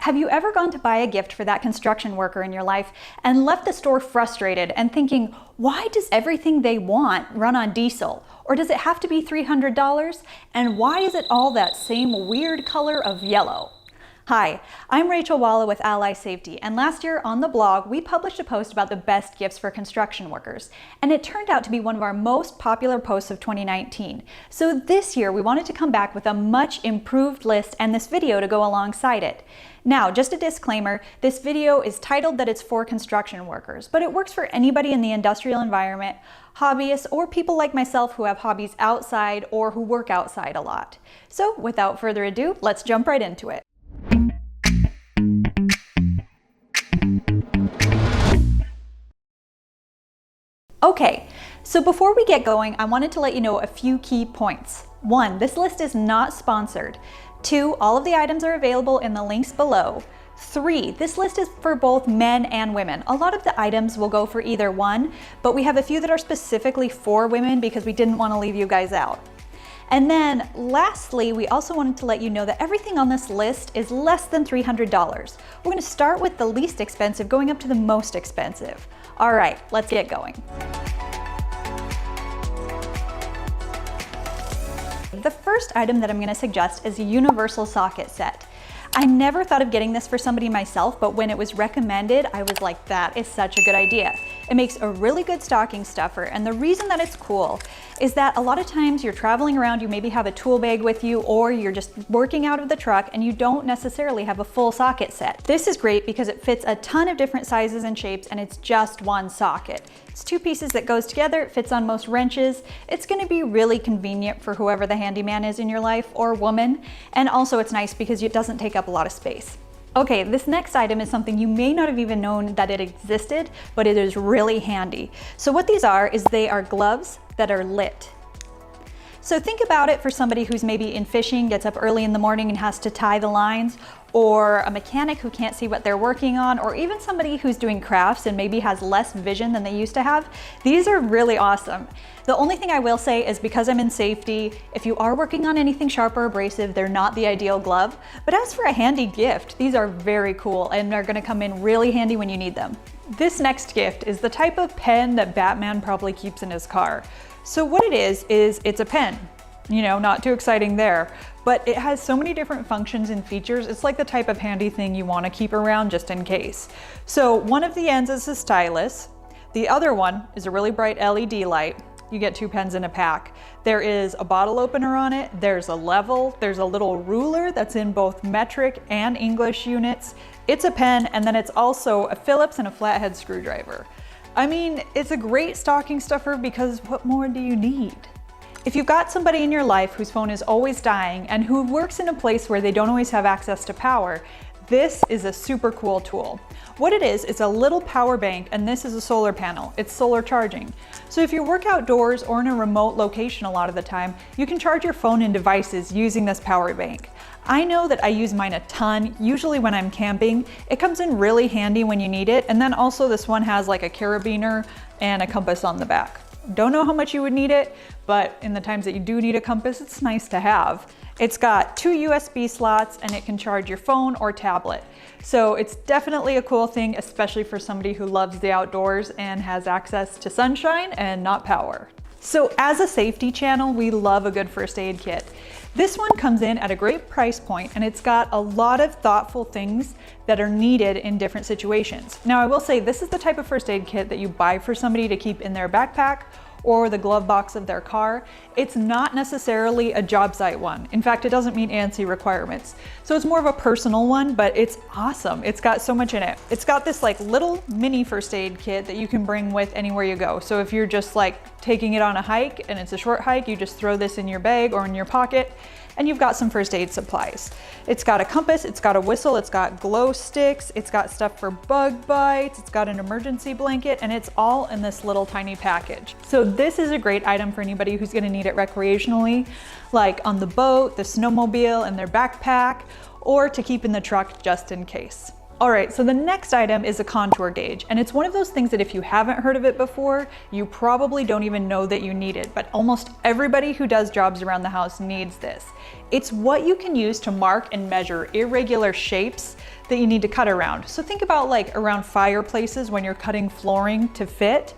Have you ever gone to buy a gift for that construction worker in your life and left the store frustrated and thinking, why does everything they want run on diesel? Or does it have to be $300? And why is it all that same weird color of yellow? Hi, I'm Rachel Walla with Ally Safety, and last year on the blog we published a post about the best gifts for construction workers, and it turned out to be one of our most popular posts of 2019. So this year we wanted to come back with a much improved list and this video to go alongside it. Now, just a disclaimer, this video is titled that it's for construction workers, but it works for anybody in the industrial environment, hobbyists, or people like myself who have hobbies outside or who work outside a lot. So without further ado, let's jump right into it. Okay, so before we get going, I wanted to let you know a few key points. 1, this list is not sponsored. 2, all of the items are available in the links below. 3, this list is for both men and women. A lot of the items will go for either one, but we have a few that are specifically for women because we didn't want to leave you guys out. And then lastly, we also wanted to let you know that everything on this list is less than $300. We're going to start with the least expensive, going up to the most expensive. All right, let's get going. The first item that I'm going to suggest is a universal socket set. I never thought of getting this for somebody myself, but when it was recommended, I was like, that is such a good idea. It makes a really good stocking stuffer, and the reason that it's cool is that a lot of times you're traveling around, you maybe have a tool bag with you, or you're just working out of the truck and you don't necessarily have a full socket set. This is great because it fits a ton of different sizes and shapes, and it's just one socket. It's 2 pieces that goes together, it fits on most wrenches. It's going to be really convenient for whoever the handyman is in your life, or woman, and also it's nice because it doesn't take up a lot of space. Okay, this next item is something you may not have even known that it existed, but it is really handy. So what these are is they are gloves that are lit. So think about it for somebody who's maybe in fishing, gets up early in the morning and has to tie the lines, or a mechanic who can't see what they're working on, or even somebody who's doing crafts and maybe has less vision than they used to have. These are really awesome. The only thing I will say is because I'm in safety, if you are working on anything sharp or abrasive, they're not the ideal glove. But as for a handy gift, these are very cool and are gonna come in really handy when you need them. This next gift is the type of pen that Batman probably keeps in his car. So what it is it's a pen. You know, not too exciting there, but it has so many different functions and features. It's like the type of handy thing you want to keep around just in case. So one of the ends is a stylus. The other one is a really bright LED light. You get 2 pens in a pack. There is a bottle opener on it. There's a level. There's a little ruler that's in both metric and English units. It's a pen, and then it's also a Phillips and a flathead screwdriver. I mean, it's a great stocking stuffer because what more do you need? If you've got somebody in your life whose phone is always dying and who works in a place where they don't always have access to power, this is a super cool tool. What it is, it's a little power bank, and this is a solar panel. It's solar charging. So if you work outdoors or in a remote location a lot of the time, you can charge your phone and devices using this power bank. I know that I use mine a ton, usually when I'm camping. It comes in really handy when you need it, and then also this one has like a carabiner and a compass on the back. Don't know how much you would need it, but in the times that you do need a compass, it's nice to have. It's got 2 USB slots and it can charge your phone or tablet. So it's definitely a cool thing, especially for somebody who loves the outdoors and has access to sunshine and not power. So as a safety channel, we love a good first aid kit. This one comes in at a great price point, and it's got a lot of thoughtful things that are needed in different situations. Now I will say this is the type of first aid kit that you buy for somebody to keep in their backpack or the glove box of their car. It's not necessarily a job site one. In fact, it doesn't meet ANSI requirements. So it's more of a personal one, but it's awesome. It's got so much in it. It's got this like little mini first aid kit that you can bring with anywhere you go. So if you're just like taking it on a hike and it's a short hike, you just throw this in your bag or in your pocket, and you've got some first aid supplies. It's got a compass, it's got a whistle, it's got glow sticks, it's got stuff for bug bites, it's got an emergency blanket, and it's all in this little tiny package. So this is a great item for anybody who's gonna need it recreationally, like on the boat, the snowmobile, and their backpack, or to keep in the truck just in case. All right, so the next item is a contour gauge, and it's one of those things that if you haven't heard of it before, you probably don't even know that you need it, but almost everybody who does jobs around the house needs this. It's what you can use to mark and measure irregular shapes that you need to cut around. So think about like around fireplaces when you're cutting flooring to fit.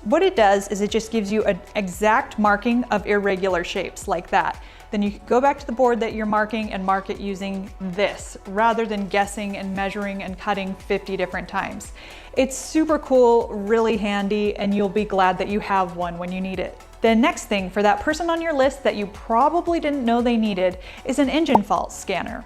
What it does is it just gives you an exact marking of irregular shapes like that. Then you can go back to the board that you're marking and mark it using this, rather than guessing and measuring and cutting 50 different times. It's super cool, really handy, and you'll be glad that you have one when you need it. The next thing for that person on your list that you probably didn't know they needed is an engine fault scanner.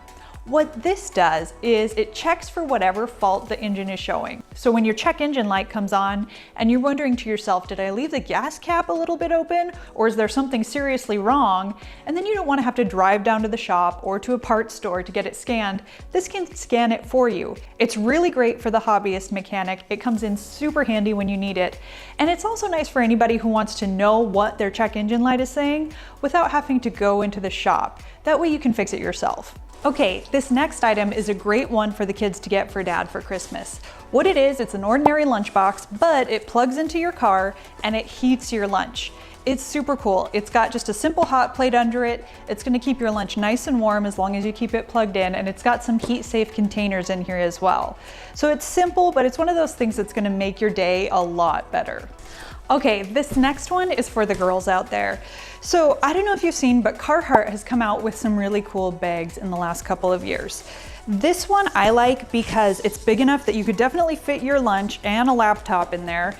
What this does is it checks for whatever fault the engine is showing. So when your check engine light comes on and you're wondering to yourself, did I leave the gas cap a little bit open, or is there something seriously wrong? And then you don't want to have to drive down to the shop or to a parts store to get it scanned. This can scan it for you. It's really great for the hobbyist mechanic. It comes in super handy when you need it. And it's also nice for anybody who wants to know what their check engine light is saying without having to go into the shop. That way you can fix it yourself. Okay, this next item is a great one for the kids to get for dad for Christmas. What it is, it's an ordinary lunchbox, but it plugs into your car and it heats your lunch. It's super cool. It's got just a simple hot plate under it. It's gonna keep your lunch nice and warm as long as you keep it plugged in, and it's got some heat-safe containers in here as well. So it's simple, but it's one of those things that's gonna make your day a lot better. Okay, this next one is for the girls out there. So I don't know if you've seen, but CARHARTT has come out with some really cool bags in the last couple of years. This one I like because it's big enough that you could definitely fit your lunch and a laptop in there,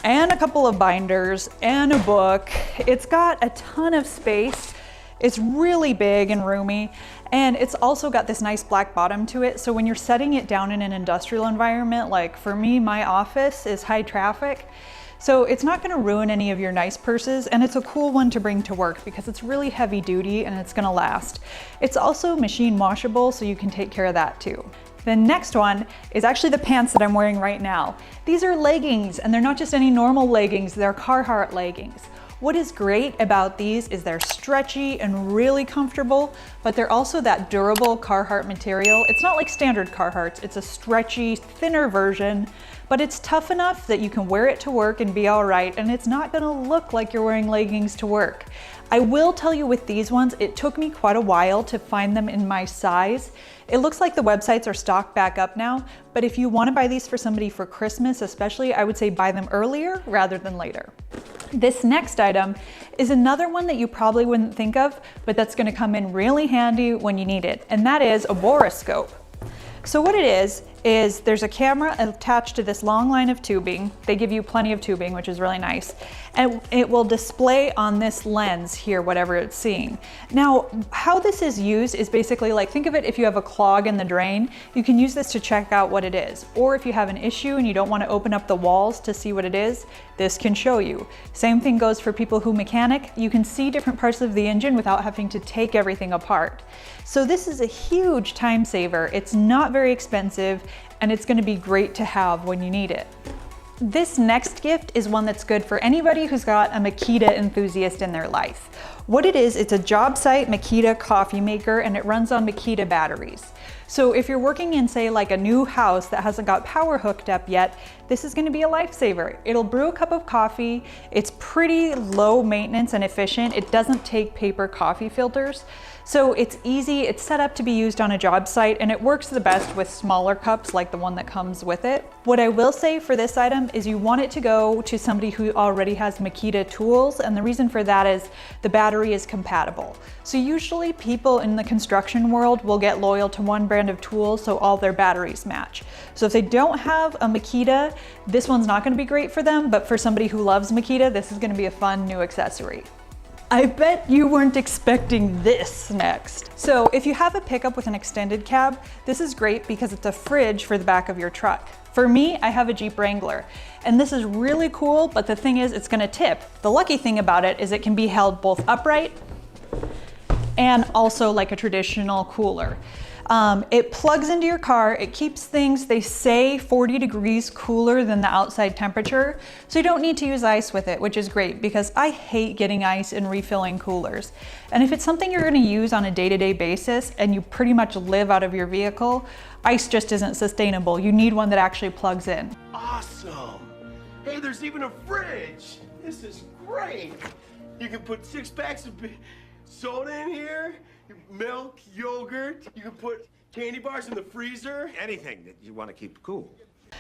and a couple of binders and a book. It's got a ton of space. It's really big and roomy, and it's also got this nice black bottom to it. So when you're setting it down in an industrial environment, like for me, my office is high traffic, so it's not gonna ruin any of your nice purses, and it's a cool one to bring to work because it's really heavy duty and it's gonna last. It's also machine washable, so you can take care of that too. The next one is actually the pants that I'm wearing right now. These are leggings, and they're not just any normal leggings, they're CARHARTT leggings. What is great about these is they're stretchy and really comfortable, but they're also that durable CARHARTT material. It's not like standard CARHARTTs, it's a stretchy, thinner version, but it's tough enough that you can wear it to work and be all right, and it's not gonna look like you're wearing leggings to work. I will tell you with these ones, it took me quite a while to find them in my size. It looks like the websites are stocked back up now, but if you wanna buy these for somebody for Christmas especially, I would say buy them earlier rather than later. This next item is another one that you probably wouldn't think of, but that's gonna come in really handy when you need it, and that is a borescope. So what it is there's a camera attached to this long line of tubing. They give you plenty of tubing, which is really nice. And it will display on this lens here, whatever it's seeing. Now, how this is used is basically like, think of it if you have a clog in the drain, you can use this to check out what it is. Or if you have an issue and you don't want to open up the walls to see what it is, this can show you. Same thing goes for people who mechanic. You can see different parts of the engine without having to take everything apart. So this is a huge time saver. It's not very expensive, and it's going to be great to have when you need it. This next gift is one that's good for anybody who's got a MAKITA enthusiast in their life. What it is, it's a JOBSITE MAKITA coffee maker, and it runs on MAKITA batteries. So if you're working in, say, like a new house that hasn't got power hooked up yet, this is going to be a lifesaver. It'll brew a cup of coffee. It's pretty low maintenance and efficient. It doesn't take paper coffee filters. So it's easy, it's set up to be used on a job site, and it works the best with smaller cups like the one that comes with it. What I will say for this item is you want it to go to somebody who already has MAKITA tools, and the reason for that is the battery is compatible. So usually people in the construction world will get loyal to one brand of tools so all their batteries match. So if they don't have a MAKITA, this one's not going to be great for them, but for somebody who loves MAKITA, this is going to be a fun new accessory. I bet you weren't expecting this next. So if you have a pickup with an extended cab, this is great because it's a fridge for the back of your truck. For me, I have a Jeep Wrangler, and this is really cool, but the thing is it's gonna tip. The lucky thing about it is it can be held both upright and also like a traditional cooler. It plugs into your car, it keeps things, they say 40 degrees cooler than the outside temperature, so you don't need to use ice with it, which is great because I hate getting ice and refilling coolers. And if it's something you're gonna use on a day-to-day basis and you pretty much live out of your vehicle, ice just isn't sustainable. You need one that actually plugs in. Awesome! Hey, there's even a fridge! This is great! You can put 6 packs of soda in here, milk, yogurt, you can put Candy bars in the freezer? Anything that you want to keep cool.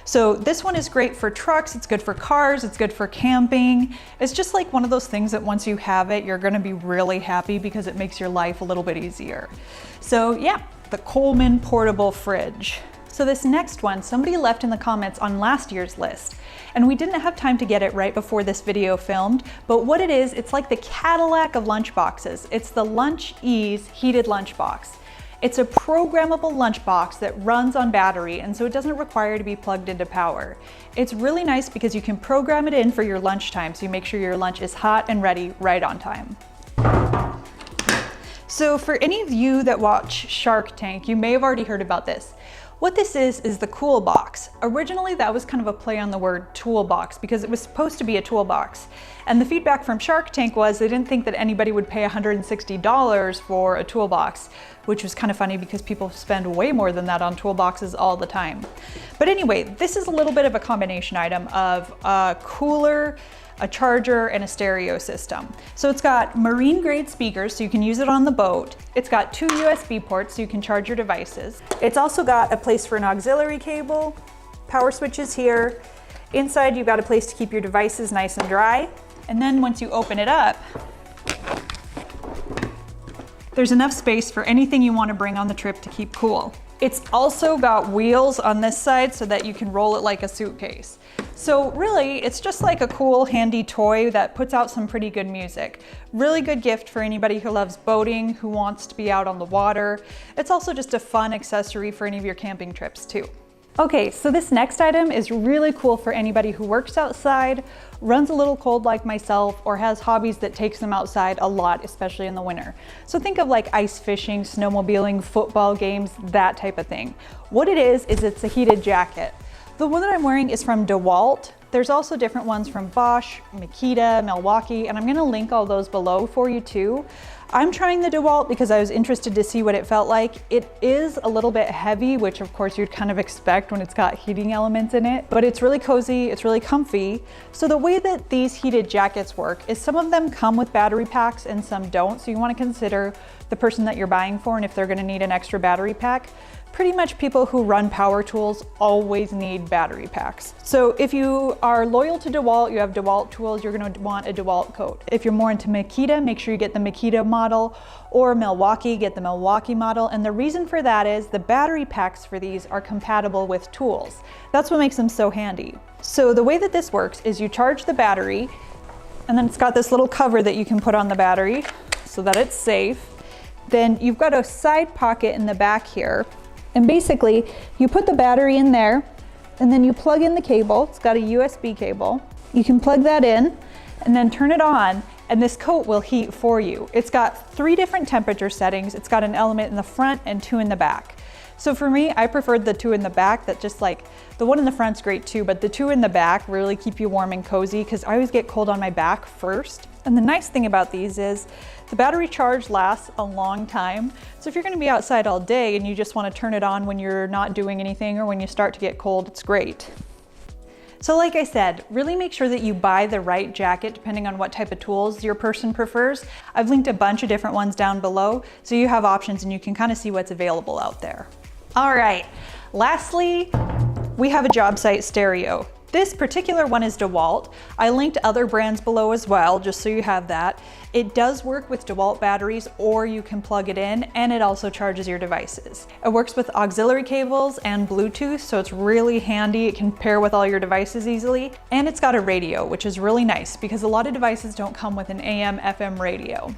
So this one is great for trucks, it's good for cars, it's good for camping. It's just like one of those things that once you have it, you're gonna be really happy because it makes your life a little bit easier. So yeah, the Coleman portable fridge. So this next one, somebody left in the comments on last year's list, and we didn't have time to get it right before this video filmed, but what it is, it's like the Cadillac of lunchboxes. It's the LUNCHEAZ heated lunchbox. It's a programmable lunchbox that runs on battery, and so it doesn't require to be plugged into power. It's really nice because you can program it in for your lunchtime, so you make sure your lunch is hot and ready right on time. So for any of you that watch Shark Tank, you may have already heard about this. What this is the Cool Box. Originally, that was kind of a play on the word toolbox because it was supposed to be a toolbox. And the feedback from Shark Tank was they didn't think that anybody would pay $160 for a toolbox, which was kind of funny because people spend way more than that on toolboxes all the time. But anyway, this is a little bit of a combination item of a cooler, a charger, and a stereo system. So it's got marine grade speakers so you can use it on the boat. It's got 2 USB ports so you can charge your devices. It's also got a place for an auxiliary cable, power switches here. Inside you've got a place to keep your devices nice and dry. And then once you open it up, there's enough space for anything you want to bring on the trip to keep cool. It's also got wheels on this side so that you can roll it like a suitcase. So really, it's just like a cool, handy toy that puts out some pretty good music. Really good gift for anybody who loves boating, who wants to be out on the water. It's also just a fun accessory for any of your camping trips too. Okay, so this next item is really cool for anybody who works outside, runs a little cold like myself, or has hobbies that takes them outside a lot, especially in the winter. So think of like ice fishing, snowmobiling, football games, that type of thing. What it is it's a heated jacket. The one that I'm wearing is from DeWalt. There's also different ones from Bosch, Makita, Milwaukee, and I'm gonna link all those below for you too. I'm trying the DeWalt because I was interested to see what it felt like. It is a little bit heavy, which of course you'd kind of expect when it's got heating elements in it, but it's really cozy, it's really comfy. So the way that these heated jackets work is some of them come with battery packs and some don't, so you wanna consider the person that you're buying for and if they're gonna need an extra battery pack. Pretty much people who run power tools always need battery packs. So if you are loyal to DeWalt, you have DeWalt tools, you're gonna want a DeWalt coat. If you're more into Makita, make sure you get the Makita model, or Milwaukee, get the Milwaukee model. And the reason for that is the battery packs for these are compatible with tools. That's what makes them so handy. So the way that this works is you charge the battery, and then it's got this little cover that you can put on the battery so that it's safe. Then you've got a side pocket in the back here. And basically, you put the battery in there, and then you plug in the cable. It's got a USB cable. You can plug that in, and then turn it on, and this coat will heat for you. It's got 3 different temperature settings. It's got an element in the front and 2 in the back. So for me, I preferred the 2 in the back. That just like, the one in the front's great too, but the 2 in the back really keep you warm and cozy because I always get cold on my back first. And the nice thing about these is the battery charge lasts a long time. So if you're gonna be outside all day and you just wanna turn it on when you're not doing anything or when you start to get cold, it's great. So like I said, really make sure that you buy the right jacket depending on what type of tools your person prefers. I've linked a bunch of different ones down below so you have options and you can kind of see what's available out there. All right, lastly, we have a JOBSITE stereo. This particular one is DeWalt. I linked other brands below as well, just so you have that. It does work with DeWalt batteries, or you can plug it in, and it also charges your devices. It works with auxiliary cables and Bluetooth, so it's really handy. It can pair with all your devices easily. And it's got a radio, which is really nice because a lot of devices don't come with an AM/FM radio.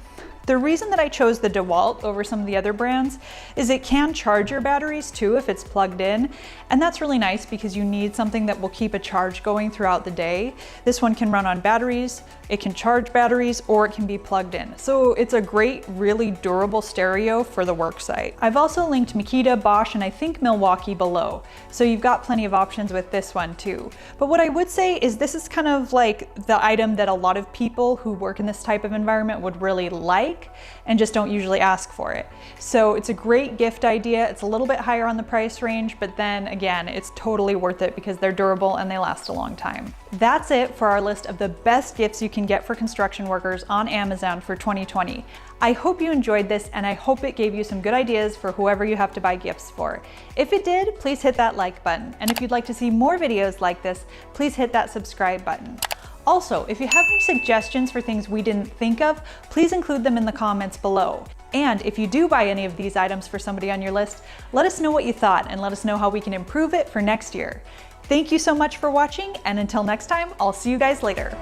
The reason that I chose the DeWalt over some of the other brands is it can charge your batteries too if it's plugged in, and that's really nice because you need something that will keep a charge going throughout the day. This one can run on batteries, it can charge batteries, or it can be plugged in. So it's a great, really durable stereo for the work site. I've also linked Makita, Bosch, and I think Milwaukee below. So you've got plenty of options with this one too. But what I would say is this is kind of like the item that a lot of people who work in this type of environment would really like. like and just don't usually ask for it. So it's a great gift idea. It's a little bit higher on the price range, but then again, it's totally worth it because they're durable and they last a long time. That's it for our list of the best gifts you can get for construction workers on Amazon for 2020. I hope you enjoyed this and I hope it gave you some good ideas for whoever you have to buy gifts for. If it did, please hit that like button. And if you'd like to see more videos like this, please hit that subscribe button. Also, if you have any suggestions for things we didn't think of, please include them in the comments below. And if you do buy any of these items for somebody on your list, let us know what you thought and let us know how we can improve it for next year. Thank you so much for watching, and until next time, I'll see you guys later.